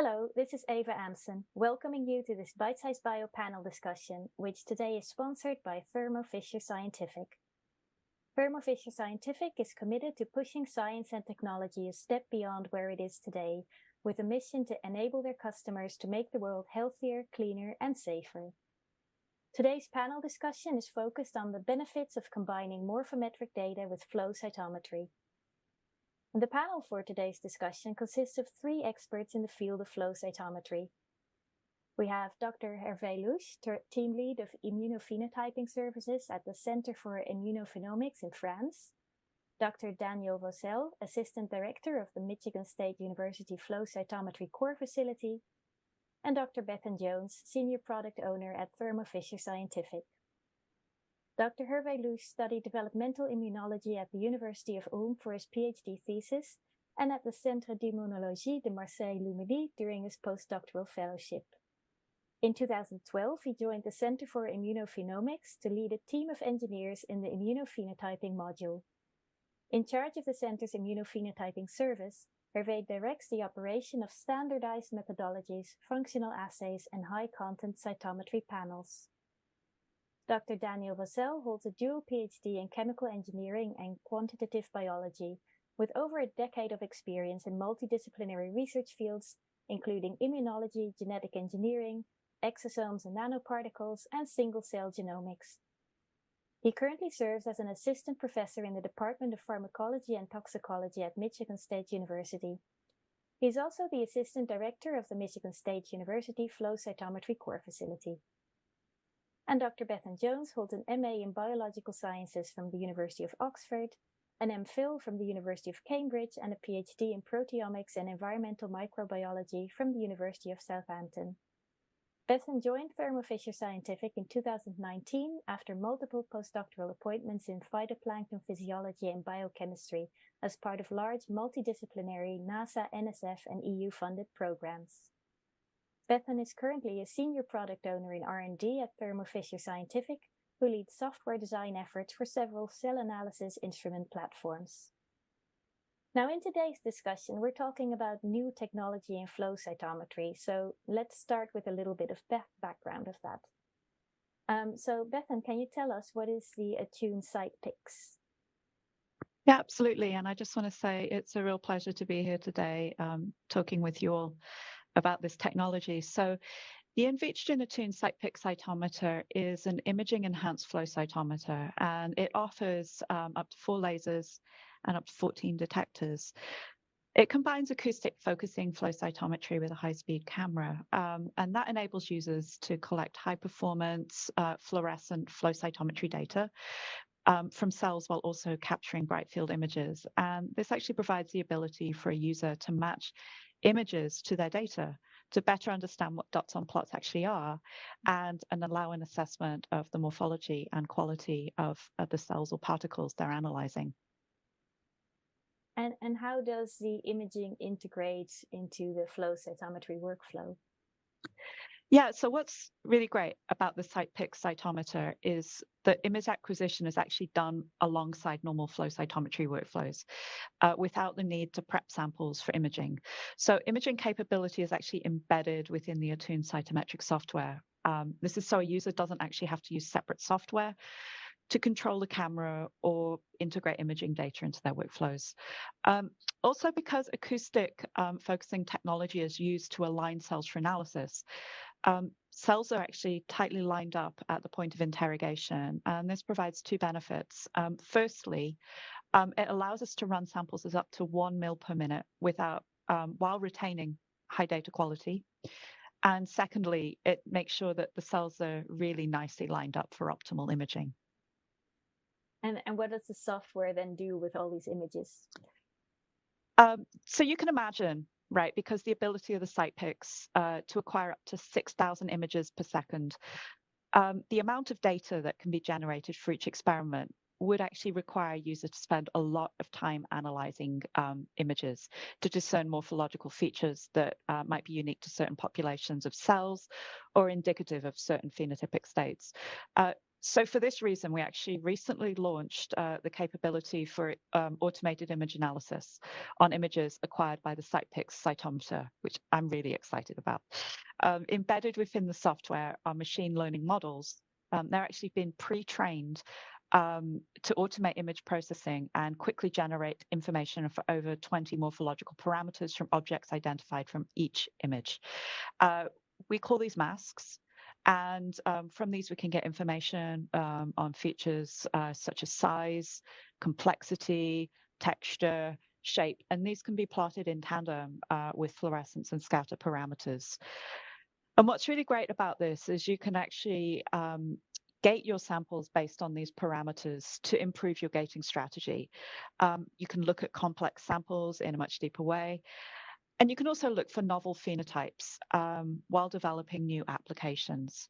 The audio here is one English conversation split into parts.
Hello, this is Eva Amson, welcoming you to this Bite-Size Bio panel discussion, which today is sponsored by Thermo Fisher Scientific. Thermo Fisher Scientific is committed to pushing science and technology a step beyond where it is today, with a mission to enable their customers to make the world healthier, cleaner, and safer. Today's panel discussion is focused on the benefits of combining morphometric data with flow cytometry. The panel for today's discussion consists of three experts in the field of flow cytometry. We have Dr. Hervé Louche, Team Lead of Immunophenotyping Services at the Center for Immunophenomics in France, Dr. Daniel Vaucel, Assistant Director of the Michigan State University Flow Cytometry Core Facility, and Dr. Bethan Jones, Senior Product Owner at Thermo Fisher Scientific. Dr. Hervé Louche studied developmental immunology at the University of Ulm for his PhD thesis and at the Centre d'Immunologie de Marseille-Lumilly during his postdoctoral fellowship. In 2012, he joined the Center for Immunophenomics to lead a team of engineers in the immunophenotyping module. In charge of the center's immunophenotyping service, Hervé directs the operation of standardized methodologies, functional assays, and high-content cytometry panels. Dr. Daniel Vaucel holds a dual PhD in chemical engineering and quantitative biology, with over a decade of experience in multidisciplinary research fields, including immunology, genetic engineering, exosomes and nanoparticles, and single-cell genomics. He currently serves as an assistant professor in the Department of Pharmacology and Toxicology at Michigan State University. He is also the assistant director of the Michigan State University Flow Cytometry Core Facility. And Dr. Bethan Jones holds an MA in Biological Sciences from the University of Oxford, an MPhil from the University of Cambridge, and a PhD in Proteomics and Environmental Microbiology from the University of Southampton. Bethan joined Thermo Fisher Scientific in 2019 after multiple postdoctoral appointments in phytoplankton physiology and biochemistry as part of large multidisciplinary NASA, NSF, and EU-funded programs. Bethan is currently a senior product owner in R&D at Thermo Fisher Scientific, who leads software design efforts for several cell analysis instrument platforms. Now, in today's discussion, we're talking about new technology in flow cytometry. So let's start with a little bit of background of that. So Bethan, can you tell us what is the Attune CytPix? Yeah, absolutely. And I just want to say it's a real pleasure to be here today talking with you all about this technology. So the Invitrogen Attune CytPix cytometer is an imaging enhanced flow cytometer, and it offers up to 4 lasers and up to 14 detectors. It combines acoustic focusing flow cytometry with a high-speed camera, and that enables users to collect high-performance fluorescent flow cytometry data from cells while also capturing bright field images. And this actually provides the ability for a user to match images to their data to better understand what dots on plots actually are and allow an assessment of the morphology and quality of the cells or particles they're analyzing. And how does the imaging integrate into the flow cytometry workflow? Yeah, so what's really great about the CytPix cytometer is that image acquisition is actually done alongside normal flow cytometry workflows without the need to prep samples for imaging. So imaging capability is actually embedded within the Attune cytometric software. This is so a user doesn't actually have to use separate software to control the camera or integrate imaging data into their workflows. Also, because acoustic focusing technology is used to align cells for analysis, cells are actually tightly lined up at the point of interrogation, and this provides 2 benefits. Firstly, it allows us to run samples as up to 1 ml per minute without, while retaining high data quality. And secondly, it makes sure that the cells are really nicely lined up for optimal imaging. And what does the software then do with all these images? So you can imagine, right, because the ability of the CytPix to acquire up to 6,000 images per second, the amount of data that can be generated for each experiment would actually require a user to spend a lot of time analyzing images to discern morphological features that might be unique to certain populations of cells or indicative of certain phenotypic states. So for this reason, we actually recently launched the capability for automated image analysis on images acquired by the CytPix Cytometer, which I'm really excited about. Embedded within the software are machine learning models. They're actually been pre-trained to automate image processing and quickly generate information for over 20 morphological parameters from objects identified from each image. We call these masks. And from these, we can get information on features such as size, complexity, texture, shape, and these can be plotted in tandem with fluorescence and scatter parameters. And what's really great about this is you can actually gate your samples based on these parameters to improve your gating strategy. You can look at complex samples in a much deeper way. And you can also look for novel phenotypes while developing new applications.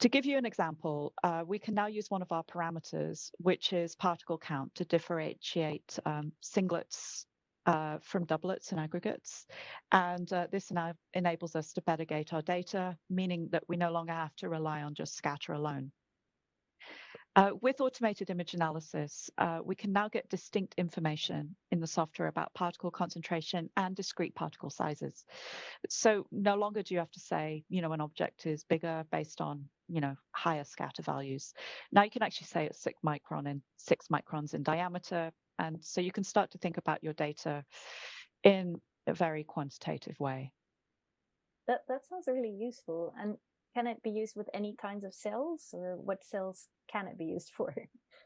To give you an example, we can now use one of our parameters, which is particle count, to differentiate singlets from doublets and aggregates. And this now enables us to better gate our data, meaning that we no longer have to rely on just scatter alone. With automated image analysis, we can now get distinct information in the software about particle concentration and discrete particle sizes. So no longer do you have to say, an object is bigger based on, higher scatter values. Now you can actually say it's 6 microns in diameter. And so you can start to think about your data in a very quantitative way. That sounds really useful. And can it be used with any kinds of cells, or what cells can it be used for?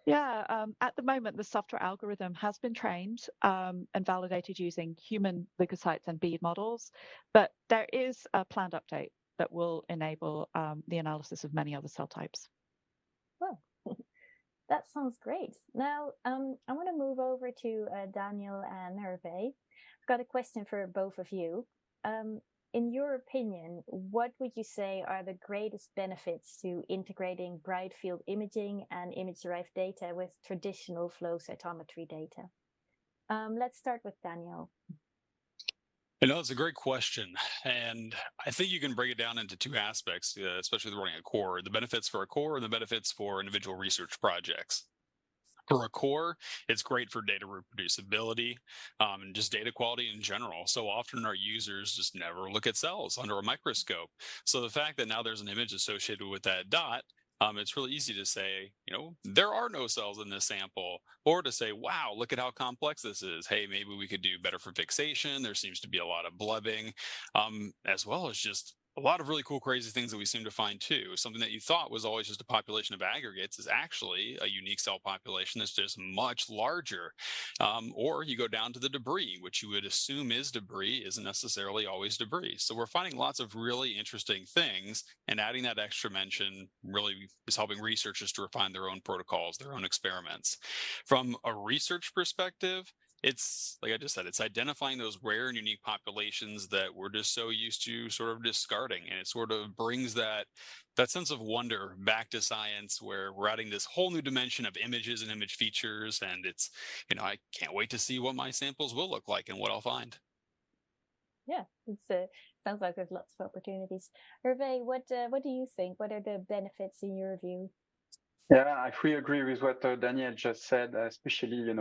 Yeah, at the moment, the software algorithm has been trained and validated using human leukocytes and bead models, but there is a planned update that will enable the analysis of many other cell types. Well, that sounds great. Now, I want to move over to Daniel and Hervé. I've got a question for both of you. In your opinion, what would you say are the greatest benefits to integrating bright field imaging and image-derived data with traditional flow cytometry data? Let's start with Daniel. It's a great question. And I think you can break it down into two aspects, especially with running a core, the benefits for a core and the benefits for individual research projects. For a core, it's great for data reproducibility and just data quality in general. So often our users just never look at cells under a microscope. So the fact that now there's an image associated with that dot, it's really easy to say, there are no cells in this sample, or to say, wow, look at how complex this is. Hey, maybe we could do better for fixation. There seems to be a lot of blubbing, as well as just a lot of really cool, crazy things that we seem to find too. Something that you thought was always just a population of aggregates is actually a unique cell population that's just much larger. Or you go down to the debris, which you would assume is debris, isn't necessarily always debris. So we're finding lots of really interesting things, and adding that extra mention really is helping researchers to refine their own protocols, their own experiments. From a research perspective, it's like I just said, it's identifying those rare and unique populations that we're just so used to sort of discarding. And it sort of brings that sense of wonder back to science, where we're adding this whole new dimension of images and image features. And it's, I can't wait to see what my samples will look like and what I'll find. Yeah, it sounds like there's lots of opportunities. Hervé, what do you think? What are the benefits in your view? Yeah, I fully agree with what Daniel just said, especially,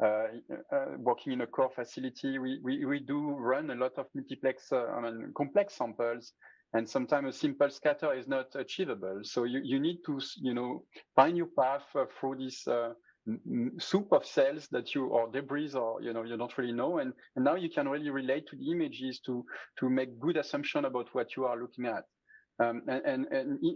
working in a core facility, we do run a lot of multiplex, complex samples, and sometimes a simple scatter is not achievable. So you need to, find your path through this soup of cells or debris, or, you don't really know. And now you can really relate to the images to make good assumption about what you are looking at. And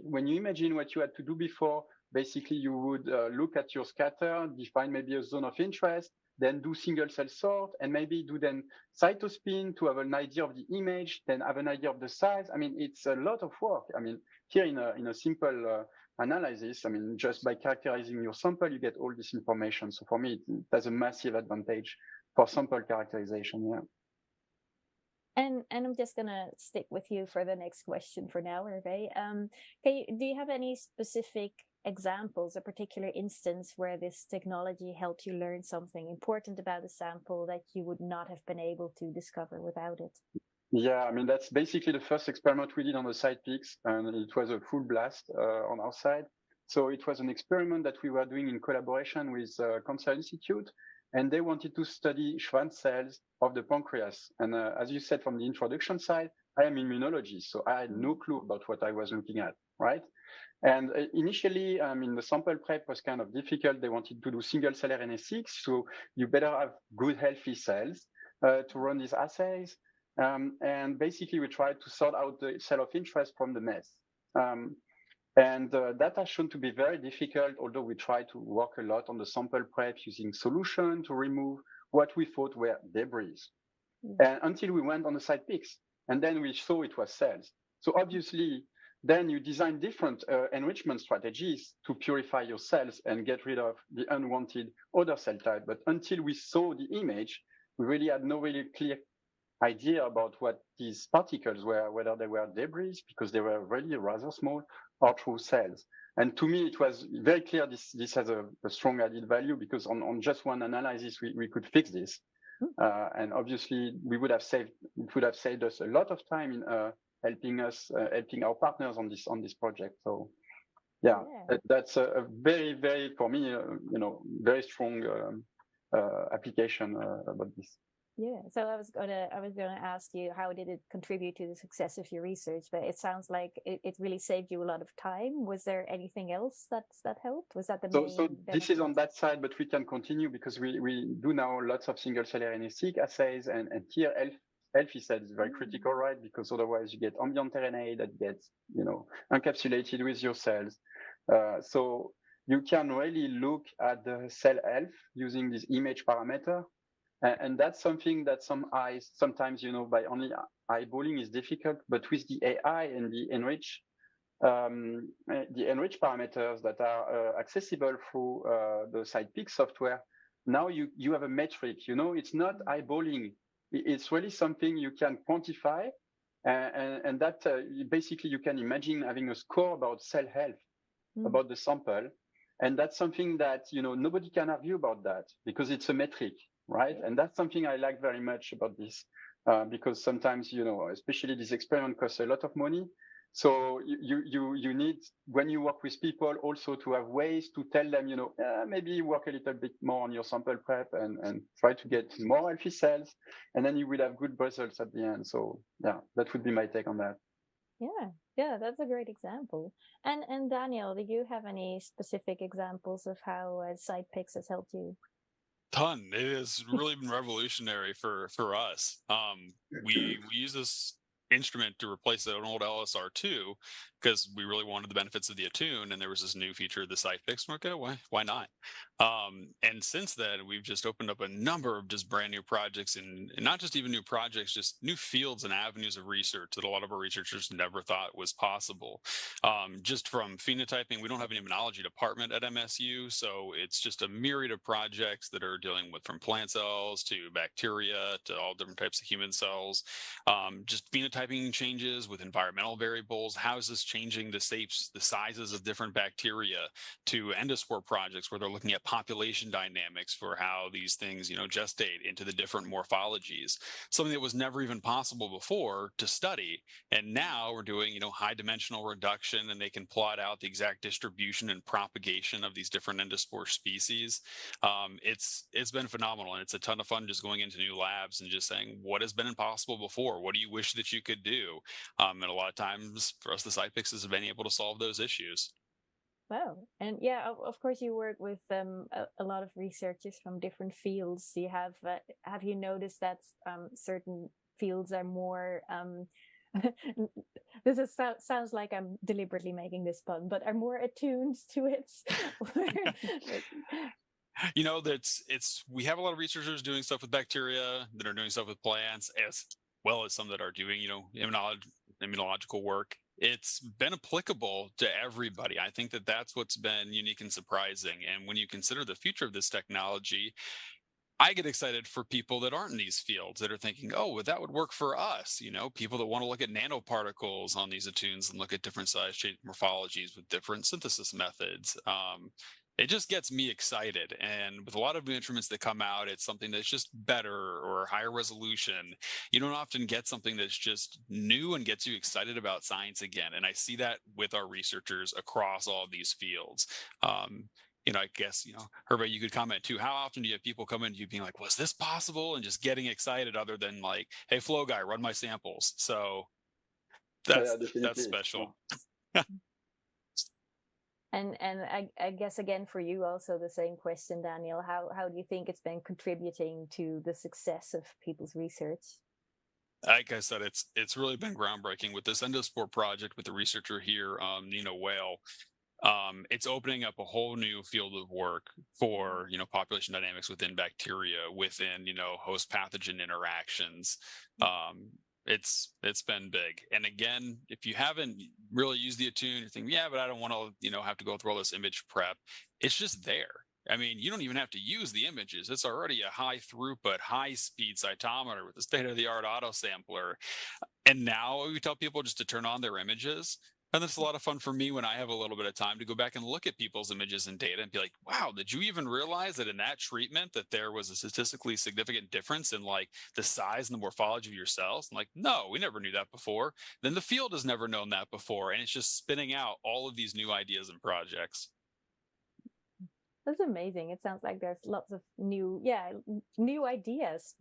when you imagine what you had to do before, basically you would look at your scatter, define maybe a zone of interest, then do single cell sort, and maybe do then cytospin to have an idea of the image, then have an idea of the size. I mean, it's a lot of work. I mean, here in a simple analysis, just by characterizing your sample, you get all this information. So for me, it has a massive advantage for sample characterization. Yeah. And I'm just gonna stick with you for the next question for now, Hervé. Do you have any specific examples, a particular instance where this technology helped you learn something important about a sample that you would not have been able to discover without it? Yeah, that's basically the first experiment we did on the CytPix, and it was a full blast on our side. So it was an experiment that we were doing in collaboration with Cancer Institute, and they wanted to study Schwann cells of the pancreas. And as you said from the introduction side, I am immunologist, so I had no clue about what I was looking at, right? And initially, the sample prep was kind of difficult. They wanted to do single cell RNA-seq, so you better have good healthy cells to run these assays. And basically, we tried to sort out the cell of interest from the mess. And that has shown to be very difficult, although we tried to work a lot on the sample prep using solution to remove what we thought were debris. And until we went on the CytPix, and then we saw it was cells. So obviously, then you design different enrichment strategies to purify your cells and get rid of the unwanted other cell type. But until we saw the image, we really had no really clear idea about what these particles were, whether they were debris, because they were really rather small, or true cells. And to me, it was very clear this has a strong added value, because on just one analysis, we could fix this. And obviously, it would have saved us a lot of time in helping our partners on this project. So, that's a very, very, for me, very strong application about this. Yeah, so I was gonna ask you, how did it contribute to the success of your research? But it sounds like it really saved you a lot of time. Was there anything else that helped? Was that the main? So this is on that side, but we can continue because we do now lots of single cell RNA-seq assays, and here healthy cells is very critical, right? Because otherwise you get ambient RNA that gets encapsulated with your cells. So you can really look at the cell health using this image parameter. And that's something that sometimes, by only eyeballing is difficult, but with the AI and the enrich parameters that are accessible through the CytPix software, now you have a metric, it's not eyeballing. It's really something you can quantify. And that basically you can imagine having a score about cell health, about the sample. And that's something that, nobody can argue about that because it's a metric. Right. And that's something I like very much about this, because sometimes, especially this experiment costs a lot of money. So you need, when you work with people, also to have ways to tell them, maybe work a little bit more on your sample prep and try to get more healthy cells, and then you will have good results at the end. So yeah, that would be my take on that. Yeah, that's a great example. And Daniel, do you have any specific examples of how CytPix has helped you? Ton. It has really been revolutionary for us. We use this instrument to replace an old LSR2 because we really wanted the benefits of the Attune, and there was this new feature of the CytPix. Okay, why not? And since then, we've just opened up a number of just brand new projects, and not just even new projects, just new fields and avenues of research that a lot of our researchers never thought was possible. Just from phenotyping, we don't have an immunology department at MSU, so it's just a myriad of projects that are dealing with from plant cells to bacteria to all different types of human cells. Just phenotyping changes with environmental variables. How is this changing the shapes, the sizes of different bacteria, to endospore projects where they're looking at population dynamics for how these things, gestate into the different morphologies, something that was never even possible before to study. And now we're doing, high dimensional reduction, and they can plot out the exact distribution and propagation of these different endospore species. It's been phenomenal, and it's a ton of fun just going into new labs and just saying, what has been impossible before? What do you wish that you could do? And a lot of times for us, the CytPix has been able to solve those issues. Wow. And yeah, of course you work with a lot of researchers from different fields. You have you noticed that certain fields are more sounds like I'm deliberately making this pun, but are more attuned to it? We have a lot of researchers doing stuff with bacteria, that are doing stuff with plants, as well as some that are doing, immunological work. It's been applicable to everybody. I think that that's what's been unique and surprising. And when you consider the future of this technology, I get excited for people that aren't in these fields, that are thinking, oh, well, that would work for us. People that want to look at nanoparticles on these attunes and look at different size shape morphologies with different synthesis methods. it just gets me excited. And with a lot of new instruments that come out, it's something that's just better or higher resolution. You don't often get something that's just new and gets you excited about science again. And I see that with our researchers across all of these fields. I guess, Hervé, you could comment too. How often do you have people come in to you being like, was this possible? And just getting excited other than like, hey, flow guy, run my samples. So that's special. And I guess, again, for you also the same question, Daniel, how do you think it's been contributing to the success of people's research? Like I said, it's really been groundbreaking with this Endospore project with the researcher here, Nina Whale. It's opening up a whole new field of work for, population dynamics within bacteria, within, host pathogen interactions. It's been big. And again, if you haven't really used the Attune, you're thinking, yeah, but I don't want to, have to go through all this image prep. It's just there. I mean, you don't even have to use the images. It's already a high throughput, high speed cytometer with the state of the art auto sampler. And now we tell people just to turn on their images. And it's a lot of fun for me when I have a little bit of time to go back and look at people's images and data and be like, wow, did you even realize that in that treatment that there was a statistically significant difference in like the size and the morphology of your cells? I'm like, no, we never knew that before. Then the field has never known that before. And it's just spinning out all of these new ideas and projects. That's amazing. It sounds like there's lots of new ideas.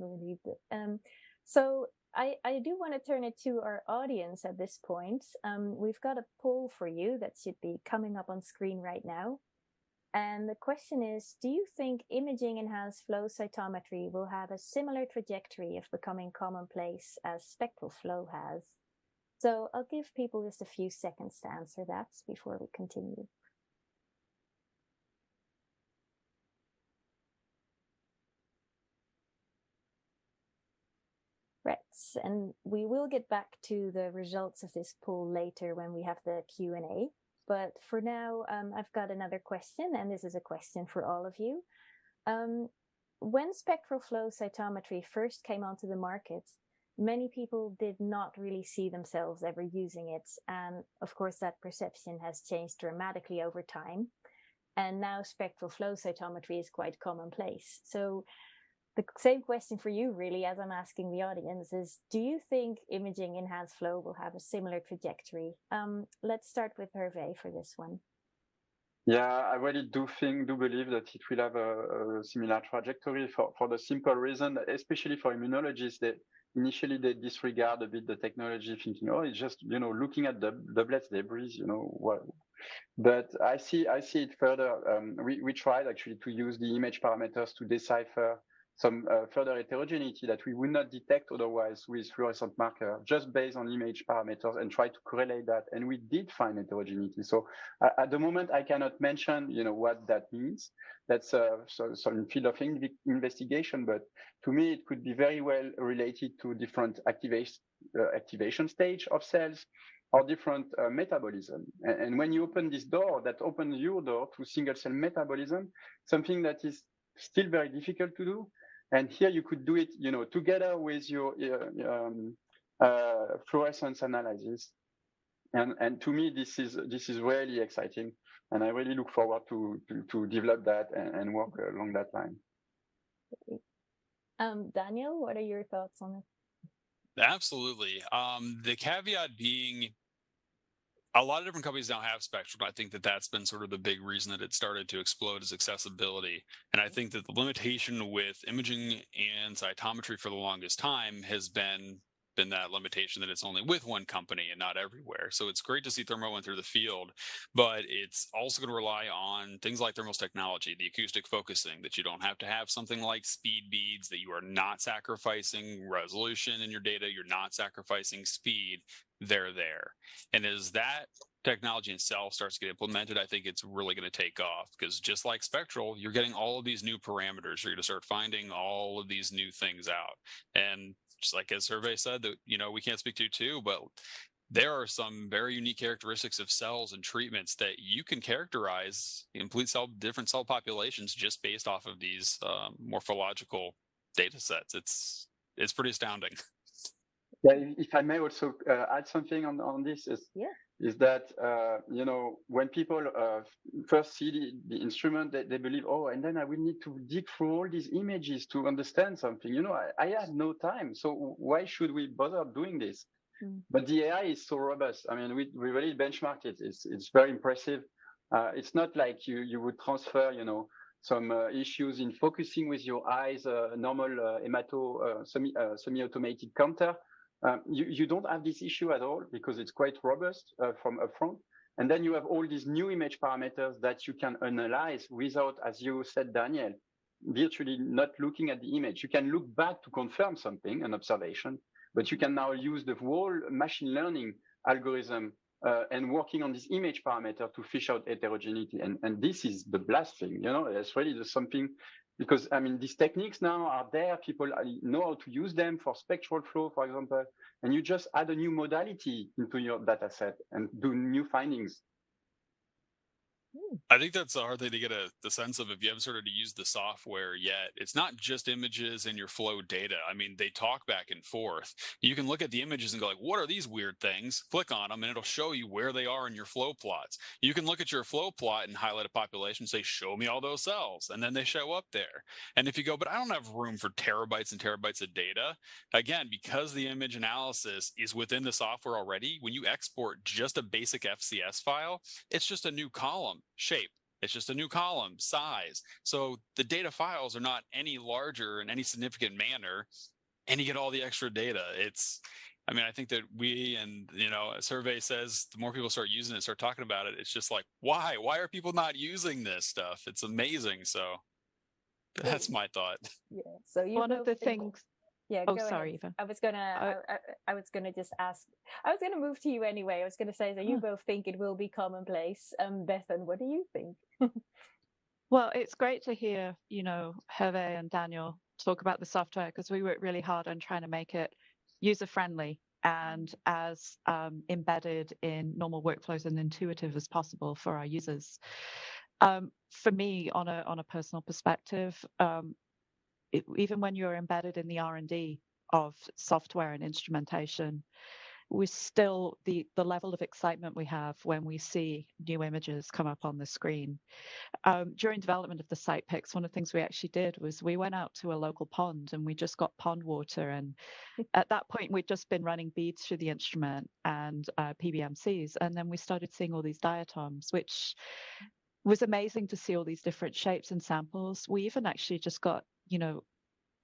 So I do want to turn it to our audience at this point. We've got a poll for you that should be coming up on screen right now. And the question is, do you think imaging-enhanced flow cytometry will have a similar trajectory of becoming commonplace as spectral flow has? So I'll give people just a few seconds to answer that before we continue. Right, and we will get back to the results of this poll later when we have the Q&A. But for now, I've got another question, and this is a question for all of you. When spectral flow cytometry first came onto the market, many people did not really see themselves ever using it. And of course, that perception has changed dramatically over time. And now spectral flow cytometry is quite commonplace. So the same question for you, really, as I'm asking the audience, is do you think imaging-enhanced flow will have a similar trajectory? Let's start with Hervé for this one. Yeah, I really do believe that it will have a similar trajectory for the simple reason, especially for immunologists, that initially they disregard a bit the technology, thinking, oh, it's just, looking at the doublets debris, what. But I see it further. We tried actually to use the image parameters to decipher some further heterogeneity that we would not detect otherwise with fluorescent marker, just based on image parameters, and try to correlate that. And we did find heterogeneity. So at the moment, I cannot mention, what that means. That's some field of investigation. But to me, it could be very well related to different activation stage of cells or different metabolism. And when you open this door, that opens your door to single cell metabolism, something that is still very difficult to do. And here you could do it, together with your fluorescence analysis. And to me, this is really exciting, and I really look forward to develop that and work along that line. Daniel, what are your thoughts on it? Absolutely. The caveat being, a lot of different companies now have spectrum. I think that that's been sort of the big reason that it started to explode is accessibility. And I think that the limitation with imaging and cytometry for the longest time has been that limitation that it's only with one company and not everywhere. So it's great to see Thermo enter the field, but it's also going to rely on things like Thermo's technology, the acoustic focusing, that you don't have to have something like speed beads, that you are not sacrificing resolution in your data, you're not sacrificing speed. They're there. And as that technology itself starts to get implemented, I think it's really going to take off, because just like spectral, you're getting all of these new parameters. You're going to start finding all of these new things out. And just like as Hervé said, that we can't speak to too, but there are some very unique characteristics of cells and treatments that you can characterize different cell populations just based off of these morphological data sets. It's pretty astounding. Yeah, if I may also add something on this, is is that, when people first see the instrument, they believe, oh, and then I will need to dig through all these images to understand something. I had no time. So why should we bother doing this? But the AI is so robust. I mean, we really benchmarked it. It's very impressive. It's not like you would transfer, some issues in focusing with your eyes, normal semi-automated counter. You don't have this issue at all because it's quite robust from upfront. And then you have all these new image parameters that you can analyze without, as you said, Daniel, virtually not looking at the image. You can look back to confirm something, an observation, but you can now use the whole machine learning algorithm and working on this image parameter to fish out heterogeneity. And this is the blast thing, it's really just something, because I mean, these techniques now are there. People know how to use them for spectral flow, for example, and you just add a new modality into your data set and do new findings. I think that's the hard thing to get the sense of if you haven't started to use the software yet. It's not just images and your flow data. I mean, they talk back and forth. You can look at the images and go like, what are these weird things? Click on them and it'll show you where they are in your flow plots. You can look at your flow plot and highlight a population and say, show me all those cells. And then they show up there. And if you go, but I don't have room for terabytes and terabytes of data, again, because the image analysis is within the software already, when you export just a basic FCS file, it's just a new column shape. It's just a new column size. So the data files are not any larger in any significant manner, and you get all the extra data. I think that a survey says the more people start using it, start talking about it, it's just like, why are people not using this stuff? It's amazing. So that's my thought. Yeah. So one of the things. Yeah. Oh, go sorry, ahead. Eva. I was gonna just ask. I was gonna move to you anyway. I was gonna say, so you both think it will be commonplace. Bethan, what do you think? Well, it's great to hear, Hervé and Daniel talk about the software, because we work really hard on trying to make it user-friendly and as embedded in normal workflows and intuitive as possible for our users. For me, on a personal perspective, even when you're embedded in the R&D of software and instrumentation, we still the level of excitement we have when we see new images come up on the screen. During development of the CytPix, one of the things we actually did was we went out to a local pond and we just got pond water. And at that point, we'd just been running beads through the instrument and PBMCs. And then we started seeing all these diatoms, which was amazing to see all these different shapes and samples. We even actually just got,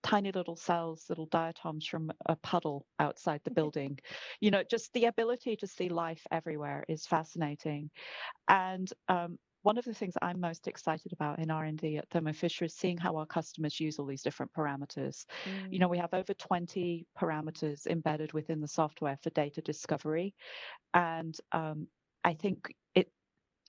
tiny little cells, little diatoms from a puddle outside the building. Just the ability to see life everywhere is fascinating. And one of the things I'm most excited about in R&D at Thermo Fisher is seeing how our customers use all these different parameters. We have over 20 parameters embedded within the software for data discovery. And I think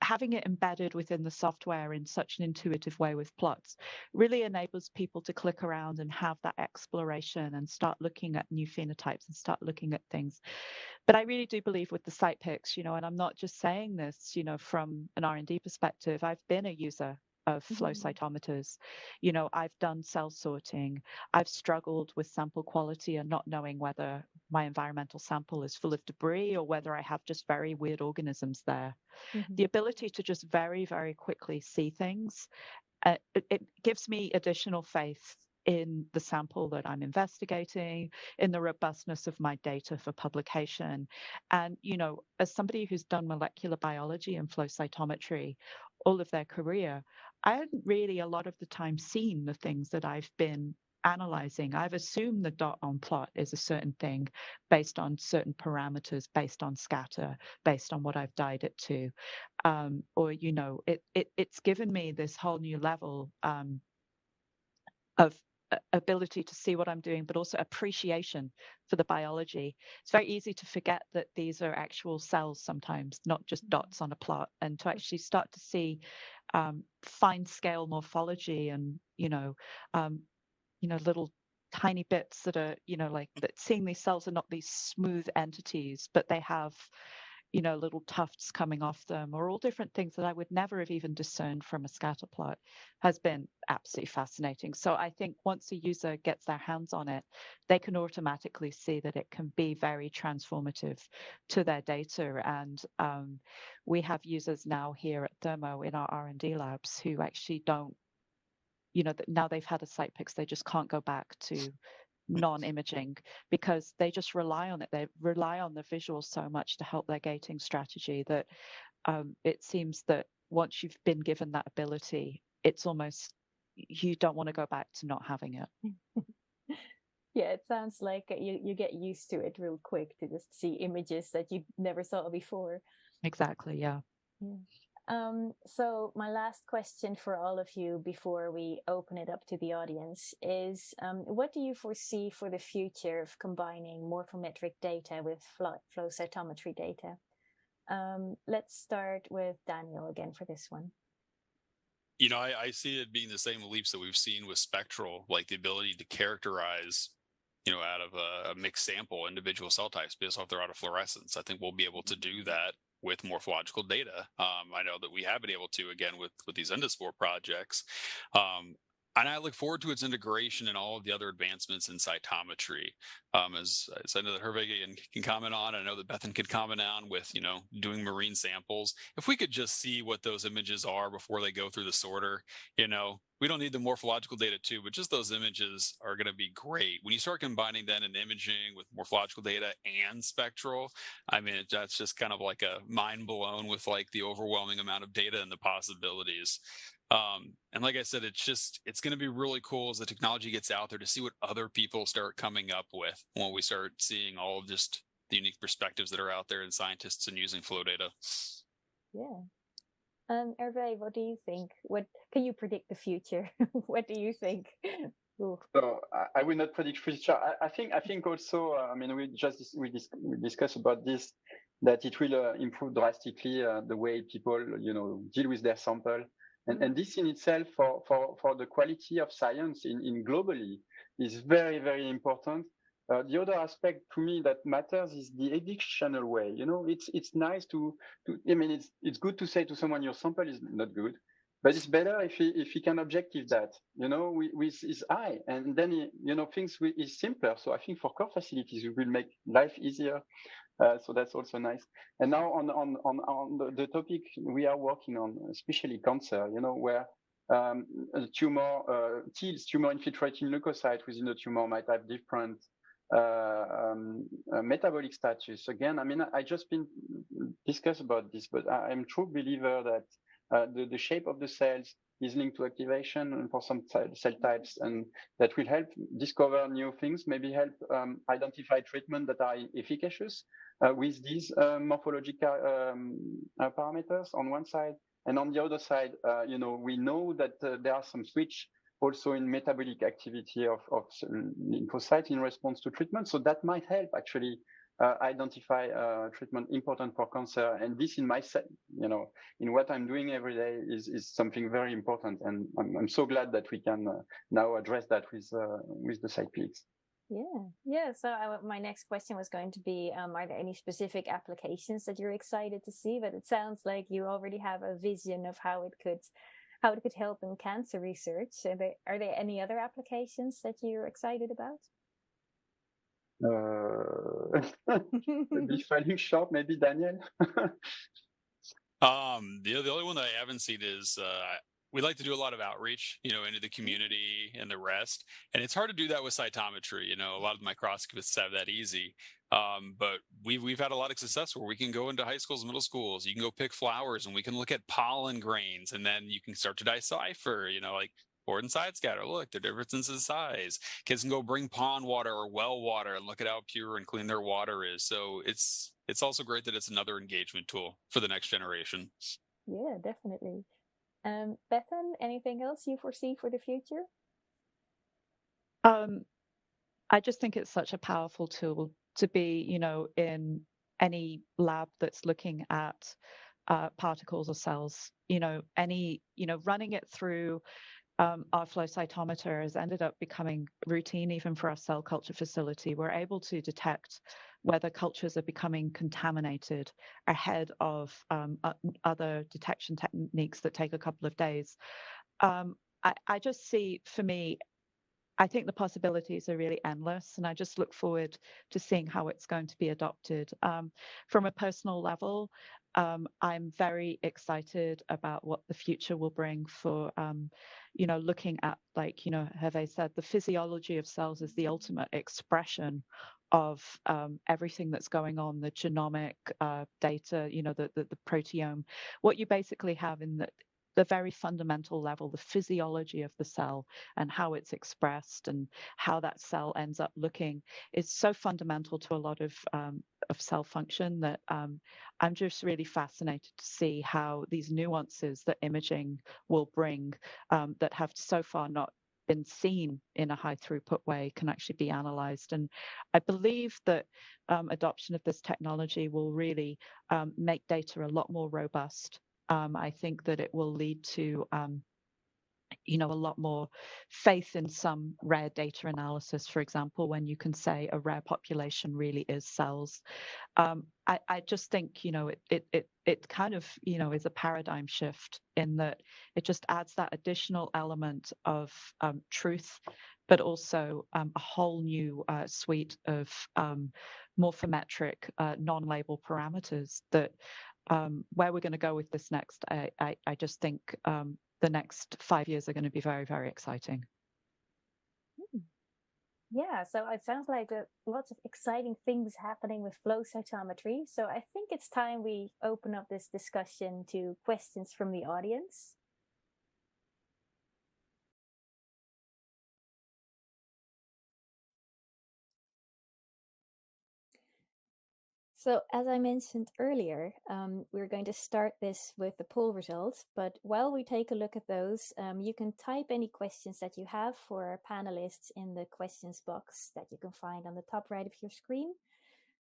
having it embedded within the software in such an intuitive way with plots really enables people to click around and have that exploration and start looking at new phenotypes and start looking at things. But I really do believe with the CytPix, and I'm not just saying this, from an R&D perspective, I've been a user of flow cytometers. I've done cell sorting. I've struggled with sample quality and not knowing whether my environmental sample is full of debris or whether I have just very weird organisms there. The ability to just very, very quickly see things, it gives me additional faith in the sample that I'm investigating, in the robustness of my data for publication. And, as somebody who's done molecular biology and flow cytometry all of their career, I hadn't really a lot of the time seen the things that I've been analyzing. I've assumed the dot on plot is a certain thing based on certain parameters, based on scatter, based on what I've dyed it to. It's given me this whole new level of ability to see what I'm doing, but also appreciation for the biology. It's very easy to forget that these are actual cells sometimes, not just dots on a plot, and to actually start to see fine scale morphology and little tiny bits that are like that. Seeing these cells are not these smooth entities, but they have little tufts coming off them, or all different things that I would never have even discerned from a scatter plot, has been absolutely fascinating. So I think once a user gets their hands on it, they can automatically see that it can be very transformative to their data. And we have users now here at Thermo in our R&D labs who actually don't, now they've had a CytPix, they just can't go back to non-imaging because they just rely on it. They rely on the visuals so much to help their gating strategy that it seems that once you've been given that ability, it's almost, you don't want to go back to not having it. Yeah, it sounds like you get used to it real quick to just see images that you never saw before. Exactly, yeah. So my last question for all of you before we open it up to the audience is, what do you foresee for the future of combining morphometric data with flow cytometry data? Let's start with Daniel again for this one. I see it being the same leaps that we've seen with spectral, like the ability to characterize, out of a mixed sample, individual cell types based off their autofluorescence. I think we'll be able to do that with morphological data. I know that we have been able to, again, with these endospore projects. And I look forward to its integration and all of the other advancements in cytometry. As I know that Hervé can comment on, I know that Bethan could comment on with, doing marine samples. If we could just see what those images are before they go through the sorter, we don't need the morphological data too, but just those images are going to be great. When you start combining then an imaging with morphological data and spectral, I mean, that's just kind of like a mind blown with like the overwhelming amount of data and the possibilities. And like I said, it's going to be really cool as the technology gets out there to see what other people start coming up with when we start seeing all of just the unique perspectives that are out there in scientists and using flow data. Yeah. Hervé, what do you think? What can you predict the future? What do you think? Ooh. So I will not predict future. I think also. I mean, we discussed about this, that it will improve drastically the way people deal with their sample, and this in itself for the quality of science in globally is very, very important. The other aspect to me that matters is the educational way. It's nice to I mean, it's good to say to someone your sample is not good, but it's better if he can objective that, with his eye, and then things is simpler. So I think for core facilities, we will make life easier. So that's also nice. And now on the topic we are working on, especially cancer, where TILs, tumor infiltrating leukocyte within the tumor, might have different metabolic status. Again, I mean, I just been discussed about this, but I'm true believer that the shape of the cells is linked to activation for some cell types, and that will help discover new things, maybe help identify treatment that are efficacious with these morphological parameters on one side. And on the other side, we know that there are some switch also in metabolic activity of lymphocyte in response to treatment. So that might help actually identify treatment important for cancer. And this in in what I'm doing every day is something very important. And I'm so glad that we can now address that with the CytPix. Yeah. So my next question was going to be, are there any specific applications that you're excited to see? But it sounds like you already have a vision of how it could help in cancer research. Are there any other applications that you're excited about? Maybe falling short, maybe Daniel. The only one that I haven't seen is we like to do a lot of outreach, into the community and the rest. And it's hard to do that with cytometry. A lot of the microscopists have that easy. But we've had a lot of success where we can go into high schools, middle schools. You can go pick flowers and we can look at pollen grains, and then you can start to decipher, like port and side scatter. Look, the differences in size. Kids can go bring pond water or well water and look at how pure and clean their water is. So it's also great that it's another engagement tool for the next generation. Yeah, definitely. Bethan, anything else you foresee for the future? I just think it's such a powerful tool to be, in any lab that's looking at particles or cells, running it through our flow cytometer has ended up becoming routine even for our cell culture facility. We're able to detect whether cultures are becoming contaminated ahead of other detection techniques that take a couple of days. I just see, for me, I think the possibilities are really endless, and I just look forward to seeing how it's going to be adopted. From a personal level, I'm very excited about what the future will bring for, looking at, like, Hervé said, the physiology of cells is the ultimate expression of everything that's going on, the genomic data, the proteome. What you basically have in the very fundamental level, the physiology of the cell and how it's expressed and how that cell ends up looking is so fundamental to a lot of cell function that I'm just really fascinated to see how these nuances that imaging will bring that have so far not been seen in a high throughput way can actually be analyzed. And I believe that adoption of this technology will really make data a lot more robust. I think that it will lead to a lot more faith in some rare data analysis, for example, when you can say a rare population really is cells. I just think, it kind of, is a paradigm shift in that it just adds that additional element of truth, but also a whole new suite of morphometric non-label parameters that where we're going to go with this next, I just think the next 5 years are going to be very, very exciting. Yeah, so it sounds like lots of exciting things happening with flow cytometry. So I think it's time we open up this discussion to questions from the audience. So as I mentioned earlier, we're going to start this with the poll results, but while we take a look at those, you can type any questions that you have for our panelists in the questions box that you can find on the top right of your screen.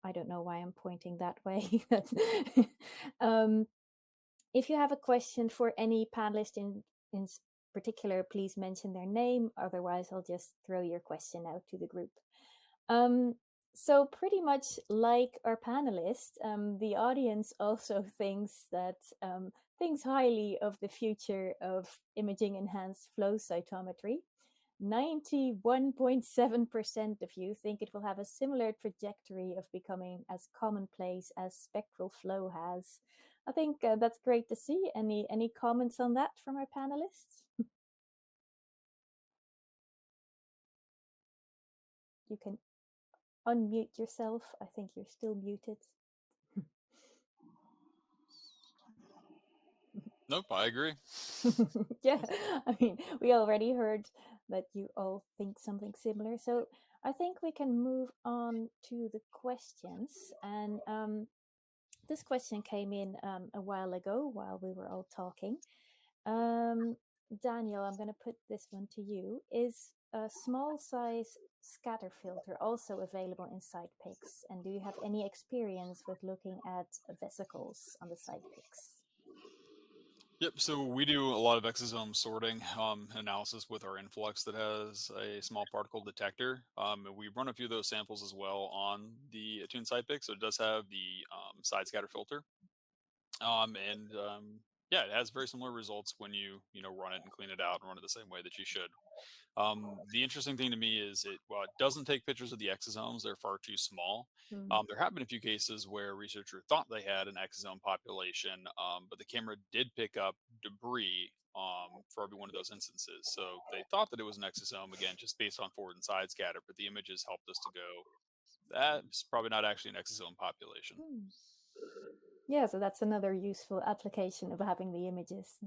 I don't know why I'm pointing that way. If you have a question for any panelist in particular, please mention their name. Otherwise, I'll just throw your question out to the group. So pretty much like our panelists, the audience also thinks highly of the future of imaging enhanced flow cytometry. 91.7% of you think it will have a similar trajectory of becoming as commonplace as spectral flow has. I think that's great to see. Any comments on that from our panelists? You can unmute yourself. I think you're still muted. Nope, I agree. Yeah, I mean, we already heard that you all think something similar. So I think we can move on to the questions. And this question came in a while ago while we were all talking. Daniel, I'm going to put this one to you. Is a small size scatter filter also available in CytPix? And do you have any experience with looking at vesicles on the CytPix? Yep, so we do a lot of exosome sorting analysis with our influx that has a small particle detector. And we run a few of those samples as well on the Attune CytPix, so it does have the side scatter filter. Yeah, it has very similar results when you run it and clean it out and run it the same way that you should. The interesting thing to me is it doesn't take pictures of the exosomes. They're far too small. There have been a few cases where a researcher thought they had an exosome population, but the camera did pick up debris for every one of those instances. So they thought that it was an exosome, again, just based on forward and side scatter, but the images helped us to go, that's probably not actually an exosome population. Yeah, so that's another useful application of having the images.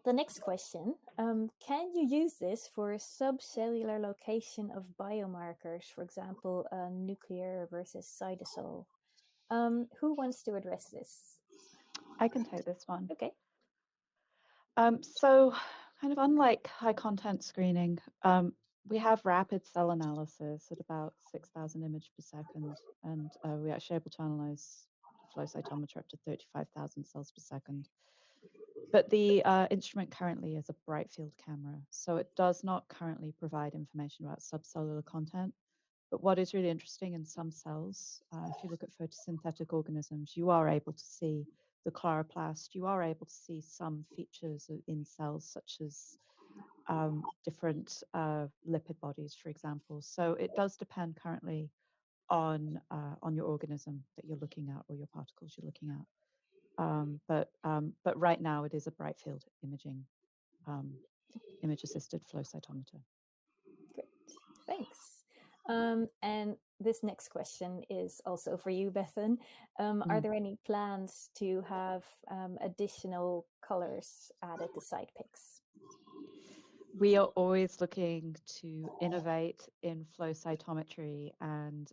The next question, can you use this for subcellular location of biomarkers, for example, nuclear versus cytosol? Who wants to address this? I can take this one. Okay. So kind of unlike high content screening, we have rapid cell analysis at about 6,000 images per second, and we're actually able to analyze flow cytometer up to 35,000 cells per second. But the instrument currently is a bright field camera, so it does not currently provide information about subcellular content. But what is really interesting in some cells, if you look at photosynthetic organisms, you are able to see the chloroplast. You are able to see some features in cells, such as different lipid bodies, for example. So it does depend currently on your organism that you're looking at or your particles you're looking at. But right now it is a bright field imaging, image-assisted flow cytometer. Great, thanks. And this next question is also for you, Bethan. Are there any plans to have additional colors added to CytPix? We are always looking to innovate in flow cytometry and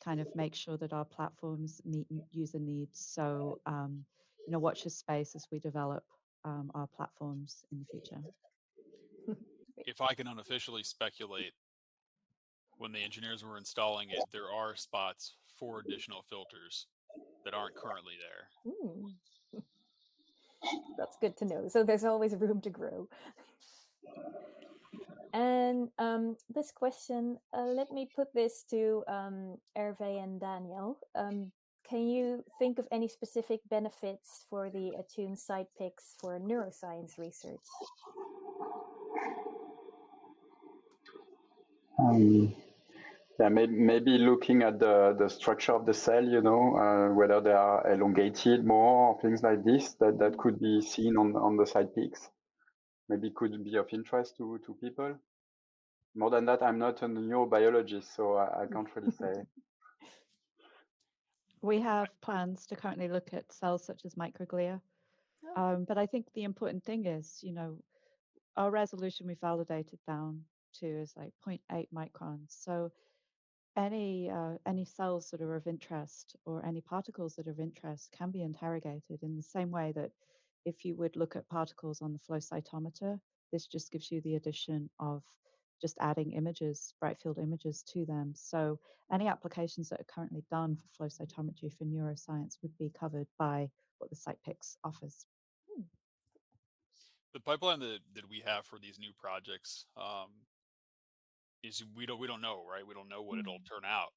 kind of make sure that our platforms meet user needs. So, watch this space as we develop our platforms in the future. If I can unofficially speculate, when the engineers were installing it, there are spots for additional filters that aren't currently there. That's good to know. So there's always room to grow. And this question, let me put this to Hervé and Daniel. Can you think of any specific benefits for the Attune CytPix for neuroscience research? Yeah, maybe looking at the structure of the cell, whether they are elongated more, or things like this, that could be seen on the CytPix. Maybe could be of interest to people. More than that, I'm not a neurobiologist, so I can't really say. We have plans to currently look at cells such as microglia. But I think the important thing is, our resolution we validated down to is like 0.8 microns. So any cells that are of interest or any particles that are of interest can be interrogated in the same way that if you would look at particles on the flow cytometer, this just gives you the addition of just adding images, bright field images to them. So any applications that are currently done for flow cytometry for neuroscience would be covered by what the CytPix offers. The pipeline that we have for these new projects is we don't know, right? We don't know what it'll turn out,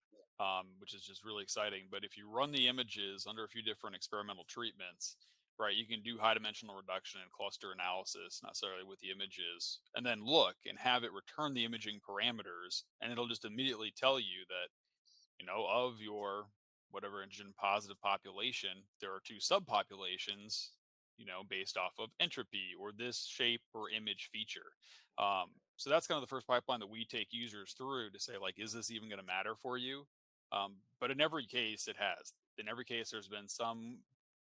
which is just really exciting. But if you run the images under a few different experimental treatments, right, you can do high dimensional reduction and cluster analysis necessarily with the images, and then look and have it return the imaging parameters, and it'll just immediately tell you that, of your whatever antigen positive population, there are two subpopulations, based off of entropy or this shape or image feature. So that's kind of the first pipeline that we take users through to say, like, is this even going to matter for you? But in every case, it has. In every case, there's been some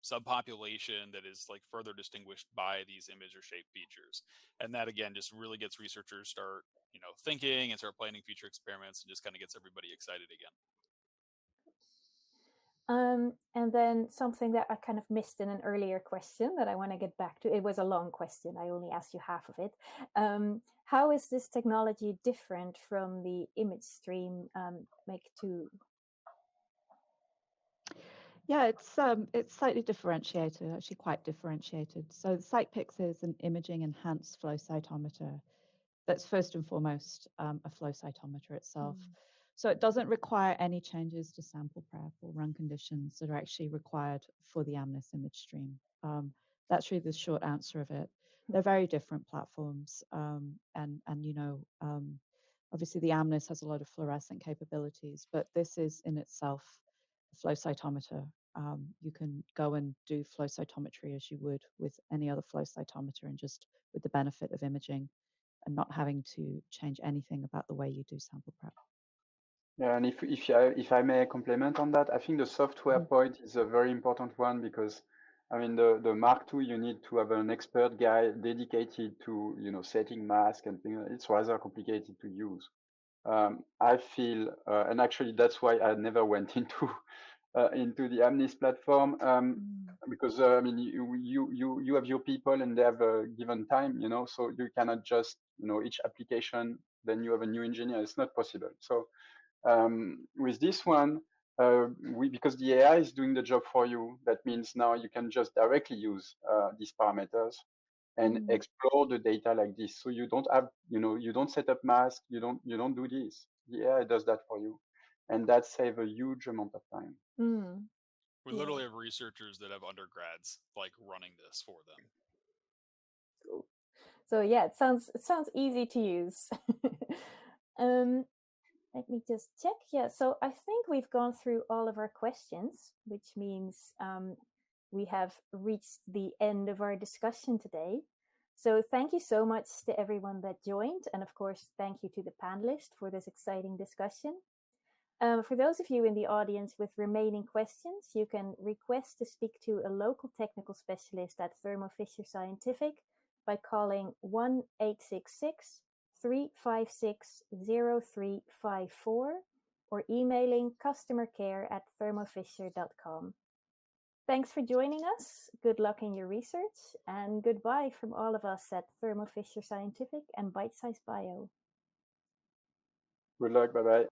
subpopulation that is like further distinguished by these image or shape features. And that, again, just really gets researchers start, thinking and start planning future experiments, and just kind of gets everybody excited again. And then something that I kind of missed in an earlier question that I want to get back to. It was a long question. I only asked you half of it. How is this technology different from the image stream Make2? Yeah, it's slightly differentiated, actually quite differentiated. So the CytPix is an imaging enhanced flow cytometer that's first and foremost a flow cytometer itself. So it doesn't require any changes to sample prep or run conditions that are actually required for the Amnis image stream. That's really the short answer of it. They're very different platforms, and obviously the Amnis has a lot of fluorescent capabilities, but this is in itself a flow cytometer. You can go and do flow cytometry as you would with any other flow cytometer, and just with the benefit of imaging and not having to change anything about the way you do sample prep. Yeah, and if I may comment on that, I think the software point is a very important one, because I mean the Mark II, you need to have an expert guy dedicated to setting mask and things. It's rather complicated to use. I feel, and actually that's why I never went into the Amnis platform, because I mean you have your people and they have a given time, so you cannot just each application then you have a new engineer. It's not possible. So with this one, because the AI is doing the job for you, that means now you can just directly use these parameters and explore the data like this. So you don't have, you don't set up masks, you don't do this. The AI does that for you, and that saves a huge amount of time. We literally have researchers that have undergrads like running this for them. Cool. So yeah, it sounds easy to use. Let me just check. Yeah, so I think we've gone through all of our questions, which means we have reached the end of our discussion today. So thank you so much to everyone that joined. And of course, thank you to the panelists for this exciting discussion. For those of you in the audience with remaining questions, you can request to speak to a local technical specialist at Thermo Fisher Scientific by calling 1-866-356-0354 or emailing customercare@thermofisher.com. Thanks for joining us. Good luck in your research, and goodbye from all of us at Thermo Fisher Scientific and Bite Size Bio. Good luck. Bye-bye.